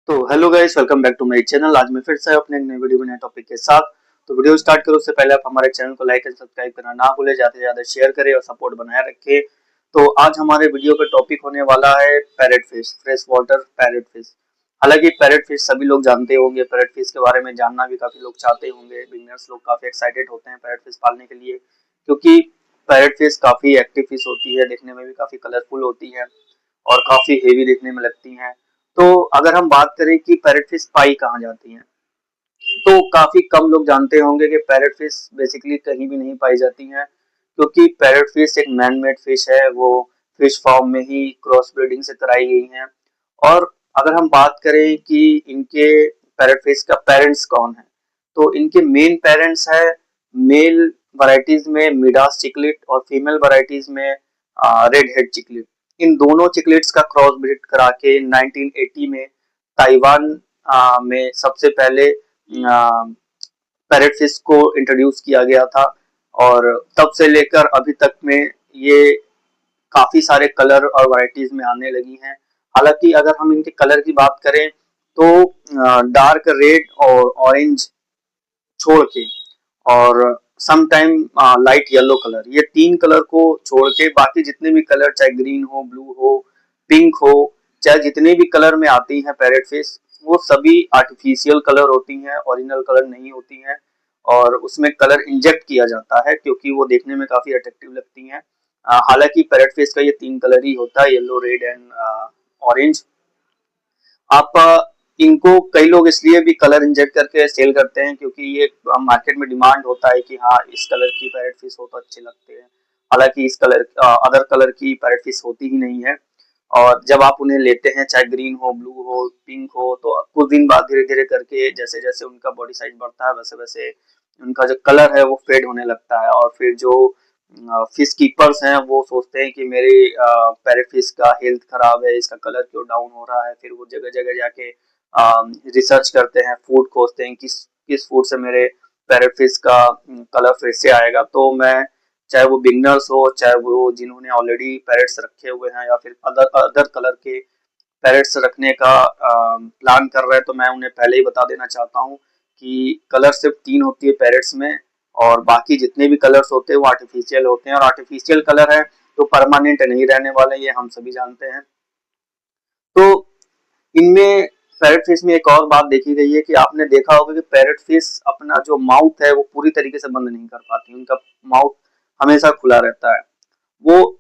तो hello guys, welcome back to my channel. आज मैं फिर से अपने एक नई वीडियो में नए टॉपिक के साथ। तो वीडियो स्टार्ट करो उससे पहले आप हमारे चैनल को लाइक एंड सब्सक्राइब करना ना भूलें, ज्यादा से ज्यादा शेयर करें और सपोर्ट बनाए रखें। तो आज हमारे वीडियो का टॉपिक होने वाला है parrot fish, fresh water parrot fish. हालांकि पैरेट फिश सभी लोग जानते होंगे, पैरेट फिश के बारे में जानना भी काफी लोग चाहते होंगे। बिगिनर्स लोग काफी एक्साइटेड होते हैं पैरेट फिश पालने के लिए, क्योंकि पैरेट फिश काफी एक्टिव फिश होती है, देखने में भी काफी कलरफुल होती है और काफी हेवी देखने में लगती हैं। तो अगर हम बात करें कि पैरेट फिश पाई कहाँ जाती हैं, तो काफी कम लोग जानते होंगे कि पैरेट फिश बेसिकली कहीं भी नहीं पाई जाती हैं, क्योंकि पैरेट फिश एक मैन मेड फिश है। वो फिश फार्म में ही क्रॉस ब्रीडिंग से कराई गई हैं। और अगर हम बात करें कि इनके पैरेट फिश का पेरेंट्स कौन है, तो इनके मेन पेरेंट्स है मेल वैरायटीज में मिडास चिकलेट और फीमेल वैरायटीज में रेड हेड चिकलेट। इन दोनों चिकलेट्स का क्रॉस ब्रीड करा के 1980 में ताइवान में सबसे पहले पैरेट फिश को इंट्रोड्यूस किया गया था। और तब से लेकर अभी तक में ये काफी सारे कलर और वैरायटीज में आने लगी हैं। हालांकि अगर हम इनके कलर की बात करें तो डार्क रेड और ऑरेंज छोड़ के और some time light yellow colour, ये तीन कलर को छोड़ के बाकी जितने भी कलर, चाहे ग्रीन हो, ब्लू हो, पिंक हो, चाहे जितने भी कलर में आती हैं पैरेट फिश, वो सभी आर्टिफिशियल कलर होती हैं, ओरिजिनल कलर नहीं होती हैं। और उसमें कलर इंजेक्ट किया जाता है क्योंकि वो देखने में काफी अट्रैक्टिव लगती हैं। हालांकि पैरेट फिश का ये तीन कलर ही होता है, येलो, रेड एंड ऑरेंज। आप इनको कई लोग इसलिए भी कलर इंजेक्ट करके सेल करते हैं क्योंकि ये मार्केट में डिमांड होता है कि हाँ, इस कलर की पैरेट फिश हो तो अच्छे लगते हैं। हालांकि इस कलर अदर कलर की पैरेट फिश होती ही नहीं है। और जब आप उन्हें लेते हैं, चाहे ग्रीन हो, ब्लू हो, पिंक हो, तो कुछ दिन बाद धीरे धीरे करके जैसे जैसे उनका बॉडी साइज बढ़ता है वैसे वैसे उनका जो कलर है वो फेड होने लगता है। और फिर जो फिश कीपर्स हैं वो सोचते हैं कि मेरे पैरेट फिश का हेल्थ खराब है, इसका कलर क्यों डाउन हो रहा है। फिर वो जगह जगह जाके रिसर्च करते हैं, फूड खोजते हैं, किस किस फूड से मेरे पैरेट फिश का कलर फिर से आएगा। तो मैं, चाहे वो बिगनर्स हो, चाहे वो जिन्होंने ऑलरेडी पैरेट्स रखे हुए हैं या फिर अदर अदर कलर के पैरेट्स रखने का प्लान कर रहे हैं, तो मैं उन्हें पहले ही बता देना चाहता हूँ कि कलर सिर्फ तीन होती है पैरेट्स में, और बाकी जितने भी कलर्स होते हैं वो आर्टिफिशियल होते हैं। और आर्टिफिशियल कलर है तो परमानेंट नहीं रहने वाले, ये हम सभी जानते हैं। तो इनमें पैरेट फिश में एक और बात देखी गई है कि आपने देखा होगा कि पैरेट फिश अपना जो माउथ है वो पूरी तरीके से बंद नहीं कर पाती, उनका माउथ हमेशा खुला रहता है। वो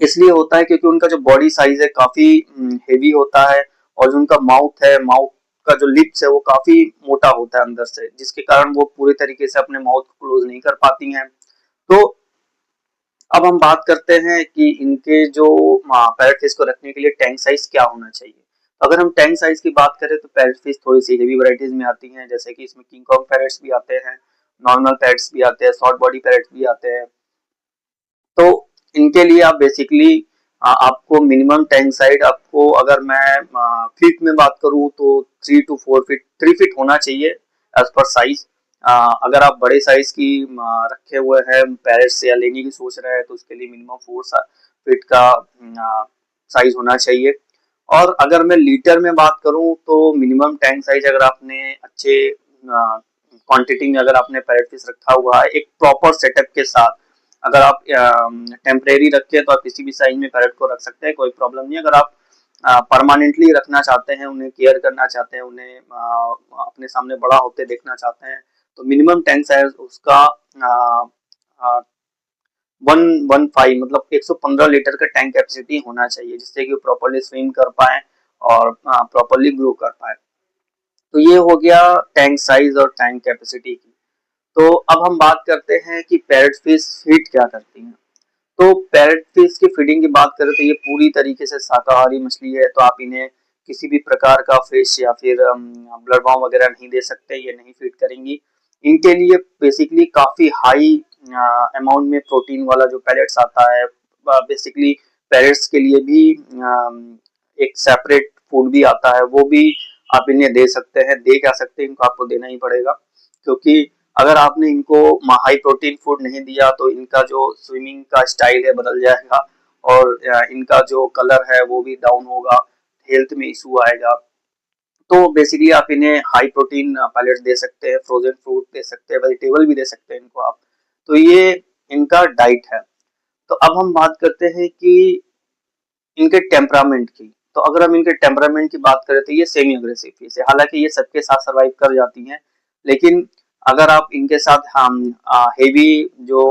इसलिए होता है क्योंकि उनका जो बॉडी साइज है काफी हेवी होता है, और जो उनका माउथ है, माउथ का जो लिप्स है वो काफी मोटा होता है अंदर से, जिसके कारण वो पूरी तरीके से अपने माउथ को क्लोज नहीं कर पाती हैं। तो अब हम बात करते हैं कि इनके जो पैरेट फिश को रखने के लिए टैंक साइज क्या होना चाहिए। अगर हम टैंक साइज की बात करें तो पैरेट फिश थोड़ी सी हेवी वैरायटीज में आती हैं, जैसे कि इसमें किंग कॉन्ग पैरेट्स भी आते हैं, नॉर्मल पैरेट्स भी आते हैं, शॉर्ट बॉडी पैरेट्स भी आते हैं। तो इनके लिए आप बेसिकली आपको मिनिमम टैंक साइज, आपको अगर मैं फीट में बात करूं तो 3 to 4 फीट, 3 फीट होना चाहिए एज पर साइज। अगर आप बड़े साइज की रखे हुए हैं पैरेट्स या लेने की सोच रहे हैं तो उसके लिए मिनिमम 4 फीट का साइज होना चाहिए। और अगर मैं लीटर में बात करूं तो मिनिमम टैंक साइज, अगर आपने अच्छे क्वांटिटी में अगर आपने पैरेट फिश रखा हुआ है एक प्रॉपर सेटअप के साथ, अगर आप टेम्परेरी रखते हैं तो आप किसी भी साइज में पैरेट को रख सकते हैं, कोई प्रॉब्लम नहीं। अगर आप परमानेंटली रखना चाहते हैं, उन्हें केयर करना चाहते हैं, उन्हें अपने सामने बड़ा होते देखना चाहते हैं, तो मिनिमम टैंक साइज उसका 115 मतलब 115 लीटर का टैंक कैपेसिटी होना चाहिए, जिससे कि वो प्रॉपरली स्विम कर पाए और प्रॉपरली ग्रो कर पाए। तो ये हो गया टैंक साइज और टैंक कैपेसिटी की। तो अब हम बात करते हैं कि पैरेट फिश फीड क्या करती हैं। तो पैरेट फिश की फीडिंग की बात करें तो ये पूरी तरीके से शाकाहारी मछली है, तो आप इन्हें किसी भी प्रकार का फिश या फिर ब्लड बाम वगैरह नहीं दे सकते, ये नहीं फीड करेंगी। इनके लिए बेसिकली काफी हाई अमाउंट में प्रोटीन वाला जो पैलेट्स आता है, बेसिकली पैरेट्स के लिए भी एक सेपरेट फूड भी आता है, वो भी आप इन्हें दे सकते हैं। दे क्या सकते हैं, इनको आपको देना ही पड़ेगा, क्योंकि अगर आपने इनको हाई प्रोटीन फूड नहीं दिया तो इनका जो स्विमिंग का स्टाइल है बदल जाएगा, और इनका जो कलर है वो भी डाउन होगा, हेल्थ में इशू आएगा। तो बेसिकली आप इन्हें हाई प्रोटीन पैलेट्स दे सकते हैं, फ्रोजन फ्रूट दे सकते हैं, वेजिटेबल भी दे सकते हैं इनको आप। तो ये इनका डाइट है। तो अब हम बात करते हैं कि इनके टेम्परामेंट की। तो अगर हम इनके टेम्परामेंट की बात करें तो ये सेमी अग्रेसिव फिश है। हालांकि ये सबके साथ सर्वाइव कर जाती हैं, लेकिन अगर आप इनके साथ हम हेवी जो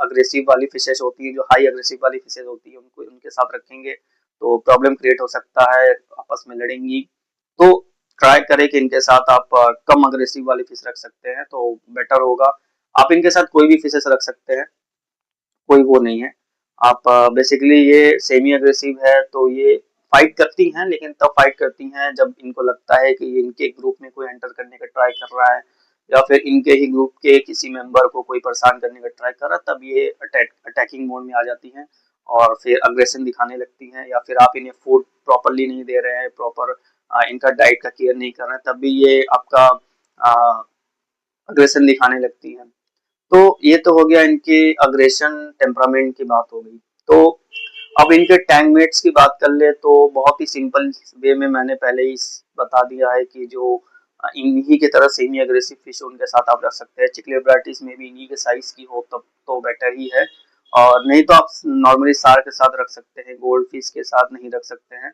अग्रेसिव वाली फिशेस होती है, जो हाई अग्रेसिव वाली फिशेस होती है, उनको उनके साथ रखेंगे तो प्रॉब्लम क्रिएट हो सकता है, आपस में लड़ेंगी। तो ट्राई करें कि इनके साथ आप कम अग्रेसिव वाली फिश रख सकते हैं तो बेटर होगा। आप इनके साथ कोई भी फिशेस रख सकते हैं, कोई वो नहीं है। आप बेसिकली ये सेमी अग्रेसिव है तो ये फाइट करती हैं, लेकिन तब फाइट करती हैं जब इनको लगता है कि इनके ग्रुप में कोई एंटर करने का ट्राई कर रहा है, या फिर इनके ही ग्रुप के किसी मेंबर को कोई परेशान करने का ट्राई कर रहा है, तब ये अटैकिंग मोड में आ जाती हैं और फिर अग्रेशन दिखाने लगती हैं। या फिर आप इन्हें फूड प्रॉपरली नहीं दे रहे हैं, प्रॉपर इनका डाइट का केयर नहीं कर रहे हैं, तब भी ये आपका अग्रेशन दिखाने लगती हैं। तो ये तो हो गया इनके अग्रेशन टेम्परामेंट की बात हो गई। तो अब इनके टैंक मेट्स की बात कर ले तो बहुत ही सिंपल वे में मैंने पहले ही बता दिया है कि जो इन्हीं की तरह सेमी अग्रेसिव फिश उनके साथ आप रख सकते हैं। चिक्लेब्राइटिस में भी इन्हीं के साइज की हो तब तो बेटर ही है, और नहीं तो आप नॉर्मली सार्क के साथ रख सकते हैं, गोल्ड फिश के साथ नहीं रख सकते हैं।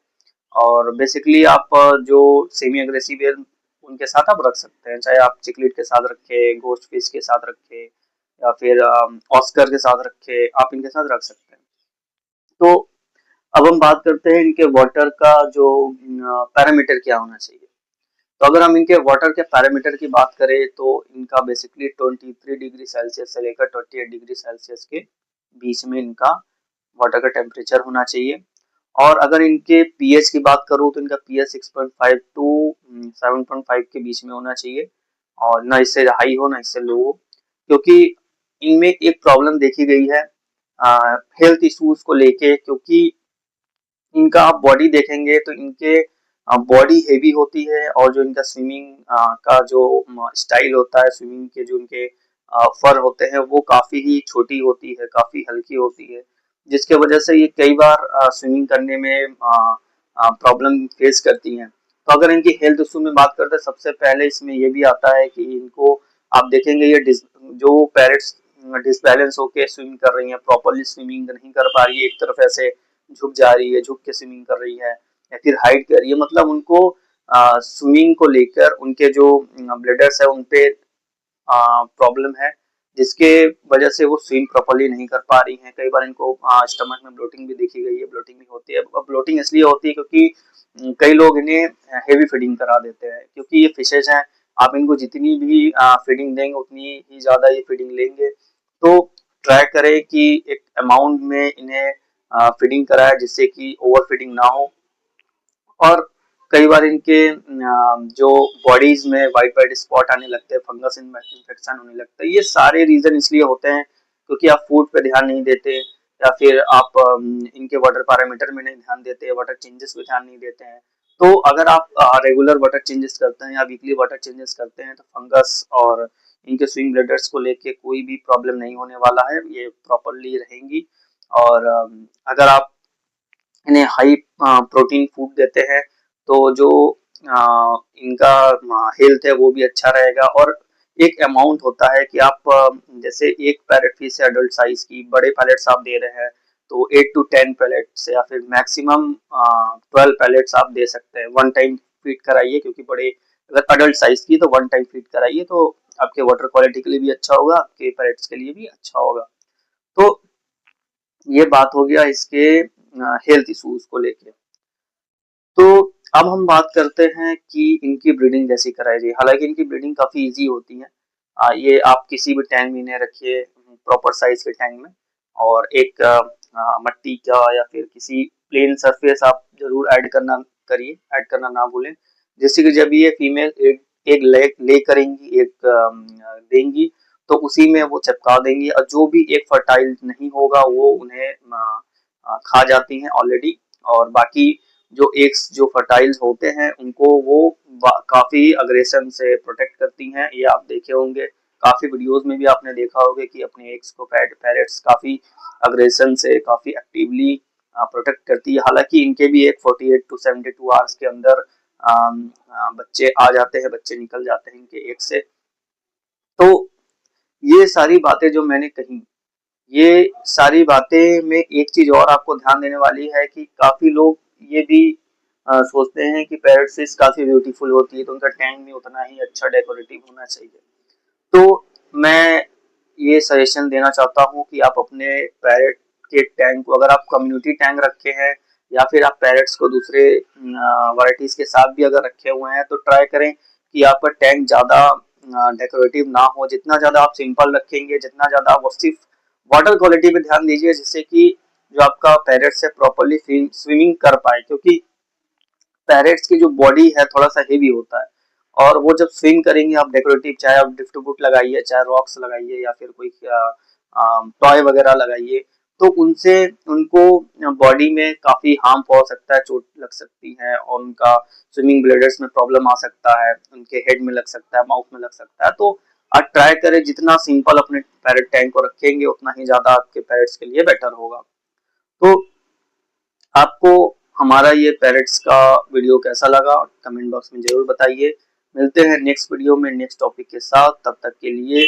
और बेसिकली आप जो सेमी अग्रेसिव है उनके साथ आप रख सकते हैं, चाहे आप चिकलिट के साथ रखे, गोस्ट फिश के साथ रखे, या फिर ऑस्कर के साथ रखे, आप इनके साथ रख सकते हैं। तो अब हम बात करते हैं इनके वाटर का जो पैरामीटर क्या होना चाहिए। तो अगर हम इनके वाटर के पैरामीटर की बात करें तो इनका बेसिकली 23 डिग्री सेल्सियस से लेकर 28 डिग्री सेल्सियस के बीच में इनका वाटर का टेम्परेचर होना चाहिए। और अगर इनके पीएच की बात करूँ तो इनका पीएच 6.5 टू 7.5 के बीच में होना चाहिए, और ना इससे हाई हो ना इससे लो हो, क्योंकि इनमें एक प्रॉब्लम देखी गई है हेल्थ इश्यूज को लेके। क्योंकि इनका आप बॉडी देखेंगे तो इनके बॉडी हेवी होती है, और जो इनका स्विमिंग का जो स्टाइल होता है, स्विमिंग के जो इनके फर होते हैं वो काफी ही छोटी होती है, काफी हल्की होती है, जिसके वजह से ये कई बार स्विमिंग करने में प्रॉब्लम फेस करती हैं। तो अगर इनकी हेल्थ इशू में बात करते हैं, सबसे पहले इसमें ये भी आता है कि इनको आप देखेंगे ये जो पैरेट्स डिसबैलेंस होके स्विम कर रही हैं, प्रॉपरली स्विमिंग नहीं कर पा रही है, एक तरफ ऐसे झुक जा रही है, झुक के स्विमिंग कर रही है, या फिर हाइट कर रही है, मतलब उनको स्विमिंग को लेकर उनके जो ब्लडर्स है उन पे प्रॉब्लम है, जिसके वजह से वो स्विम प्रॉपरली नहीं कर पा रही हैं। कई बार इनको स्टमक में ब्लोटिंग भी देखी गई है, ब्लोटिंग भी होती है। अब ब्लोटिंग इसलिए होती है क्योंकि कई लोग इन्हें हेवी फीडिंग करा देते हैं, क्योंकि ये फिशेज हैं, आप इनको जितनी भी फीडिंग देंगे उतनी ही ज्यादा ये फीडिंग लेंगे। तो ट्राई करें कि एक अमाउंट में इन्हें फीडिंग कराए, जिससे कि ओवर फीडिंग ना हो। और कई बार इनके जो बॉडीज में वाइट वाइट स्पॉट आने लगते हैं, फंगस इन्फेक्शन होने लगता है, ये सारे रीजन इसलिए होते हैं क्योंकि आप फूड पे ध्यान नहीं देते, या फिर आप इनके वाटर पैरामीटर में नहीं ध्यान देते, वाटर चेंजेस पे ध्यान नहीं देते हैं। तो अगर आप रेगुलर वाटर चेंजेस करते हैं या वीकली वाटर चेंजेस करते हैं तो फंगस और इनके स्विंग ब्लडर्स को लेके कोई भी प्रॉब्लम नहीं होने वाला है, ये प्रॉपरली रहेंगी। और अगर आप इन्हें हाई प्रोटीन फूड देते हैं तो जो इनका हेल्थ है वो भी अच्छा रहेगा। और एक अमाउंट होता है कि आप जैसे एक पैलेट फिश है अडल्ट साइज की, बड़े पैलेट्स आप दे रहे हैं तो 8 to 10 पैलेट्स या फिर मैक्सिमम 12 पैलेट्स आप दे सकते हैं। वन टाइम फीड कराइए, क्योंकि बड़े अगर अडल्ट साइज की तो वन टाइम फीड कराइए, तो आपके वाटर क्वालिटी के लिए भी अच्छा होगा, आपके पैलेट्स के लिए भी अच्छा होगा। तो ये बात हो गया इसके हेल्थ इश्यूज को लेके। तो अब हम बात करते हैं कि इनकी ब्रीडिंग कैसी कराई जाए। हालांकि इनकी ब्रीडिंग काफी इजी होती है। ये आप किसी भी टैंक में इन्हें रखिए, प्रॉपर साइज के टैंक में, और एक मट्टी का या फिर किसी प्लेन सरफेस आप जरूर ऐड करना ना भूलें, जिससे कि जब ये फीमेल एक ले करेंगी, एक देंगी, तो उसी में वो चिपका देंगी, और जो भी एक फर्टाइल नहीं होगा वो उन्हें खा जाती हैं ऑलरेडी। और बाकी जो एग्स जो फर्टाइल्स होते हैं उनको वो काफी अग्रेशन से प्रोटेक्ट करती हैं। ये आप देखे होंगे, काफी वीडियोस में भी आपने देखा होगा कि अपने एग्स को पैरेट्स काफी अग्रेशन से काफी एक्टिवली प्रोटेक्ट करती है। हालांकि इनके भी एक 48 to 72 आवर्स के अंदर बच्चे आ जाते हैं, बच्चे निकल जाते हैं इनके एग से। तो ये सारी बातें जो मैंने कही, ये सारी बातें में एक चीज और आपको ध्यान देने वाली है कि काफी लोग ये भी सोचते हैं कि पैरट फिश काफी ब्यूटीफुल होती है, तो उनका टैंक भी उतना ही अच्छा डेकोरेटिव होना चाहिए। तो मैं ये सजेशन देना चाहता हूँ कि आप अपने पैरट के टैंक को, अगर आप कम्युनिटी टैंक रखे हैं या फिर आप पैरट्स को दूसरे वैरायटीज के साथ भी अगर रखे हुए हैं, तो ट्राई करें कि आपका टैंक ज्यादा डेकोरेटिव ना हो। जितना ज्यादा आप सिंपल रखेंगे, जितना ज्यादा आप सिर्फ वाटर क्वालिटी पे ध्यान दीजिए, जिससे कि जो आपका पैरट्स है प्रॉपरली स्विमिंग कर पाए, क्योंकि पैरेट्स की जो बॉडी है थोड़ा सा हेवी होता है, और वो जब स्विम करेंगे, आप डेकोरेटिव चाहे आप ड्रिफ्ट बुट लगाइए, चाहे रॉक्स लगाइए या फिर कोई टॉय वगैरह लगाइए, तो उनसे उनको बॉडी में काफी हार्म पहुंच सकता है, चोट लग सकती है, और उनका स्विमिंग ब्लेडर्स में प्रॉब्लम आ सकता है, उनके हेड में लग सकता है, माउथ में लग सकता है। तो आप ट्राई करें जितना सिंपल अपने पैरेट टैंक को रखेंगे, उतना ही ज्यादा आपके पैरेट्स के लिए बेटर होगा। तो आपको हमारा ये पैरेट्स का वीडियो कैसा लगा, कमेंट बॉक्स में जरूर बताइए। मिलते हैं नेक्स्ट वीडियो में नेक्स्ट टॉपिक के साथ, तब तक के लिए